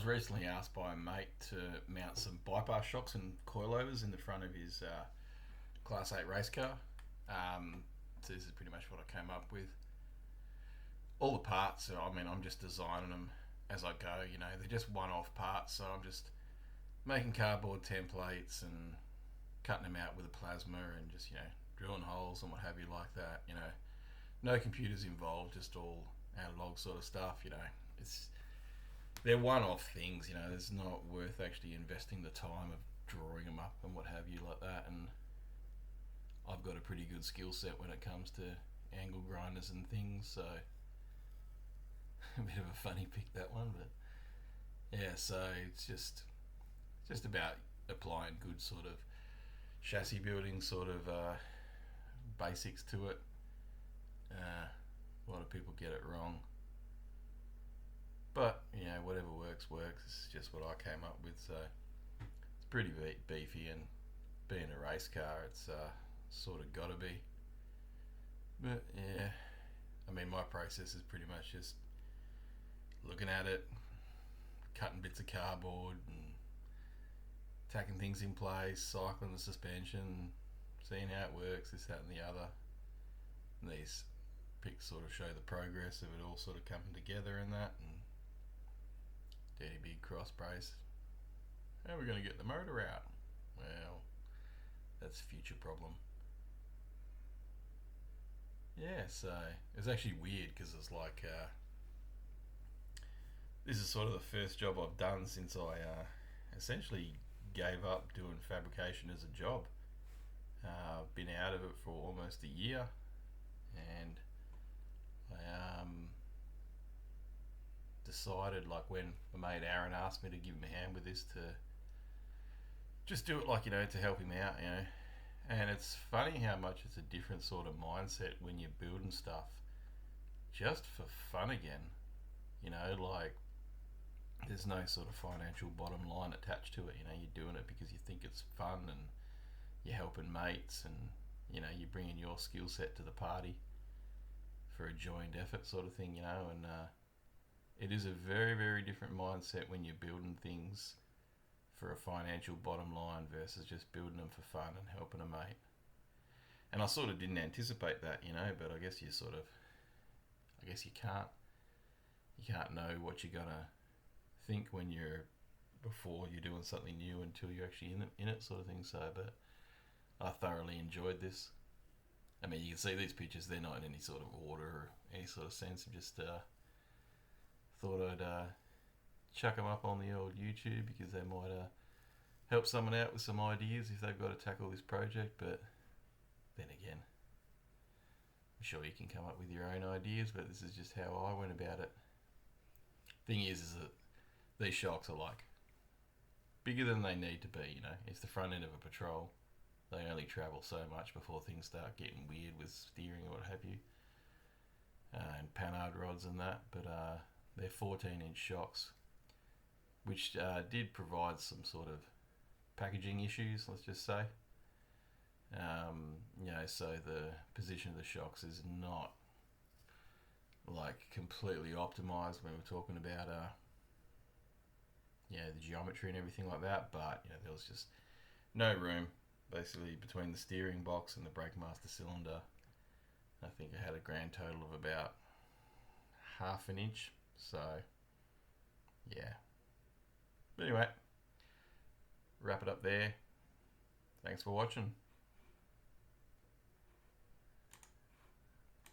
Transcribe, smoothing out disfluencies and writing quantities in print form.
was recently asked by a mate to mount some bypass shocks and coilovers in the front of his Class 8 race car. So this is pretty much what I came up with. All the parts, I'm just designing them as I go, they're just one-off parts, so I'm just making cardboard templates and cutting them out with a plasma and just, drilling holes and what have you like that, No computers involved, just all analog sort of stuff, they're one-off things, it's not worth actually investing the time of drawing them up and what have you like that, and I've got a pretty good skill set when it comes to angle grinders and things, so a bit of a funny pick, that one, but yeah, so it's just about applying good sort of chassis building sort of basics to it. A lot of people get it wrong, but whatever works. It's just what I came up with, so it's pretty beefy, and being a race car, it's sort of gotta be. But yeah, my process is pretty much just looking at it, cutting bits of cardboard and tacking things in place, cycling the suspension, seeing how it works, this, that and the other. And these pics sort of show the progress of it all sort of coming together and that, and dirty big cross brace. How are we going to get the motor out? Well, that's a future problem. Yeah, so it was actually weird because it's like this is sort of the first job I've done since I essentially gave up doing fabrication as a job. I've been out of it for almost a year, and I decided, like when my mate Aaron asked me to give him a hand with this, to just do it like, to help him out, And it's funny how much it's a different sort of mindset when you're building stuff just for fun again. Like there's no sort of financial bottom line attached to it. You're doing it because you think it's fun, and you're helping mates, and you're bringing your skill set to the party for a joined effort sort of thing, and it is a very, very different mindset when you're building things for a financial bottom line versus just building them for fun and helping a mate. And I sort of didn't anticipate that, but I guess you can't know what you're gonna think when before you're doing something new until you're actually in it sort of thing. So, but I thoroughly enjoyed this. You can see these pictures, they're not in any sort of order or any sort of sense. I just thought I'd chuck them up on the old YouTube because they might help someone out with some ideas if they've got to tackle this project. But then again, I'm sure you can come up with your own ideas, but this is just how I went about it. Thing is that these shocks are like bigger than they need to be. It's the front end of a patrol. They only travel so much before things start getting weird with steering or what have you, and panhard rods and that. But they're 14-inch shocks, which did provide some sort of packaging issues, let's just say. So the position of the shocks is not like completely optimized when we're talking about the geometry and everything like that, but there was just no room basically between the steering box and the brake master cylinder. I think I had a grand total of about half an inch, so yeah. But anyway, wrap it up there. Thanks for watching.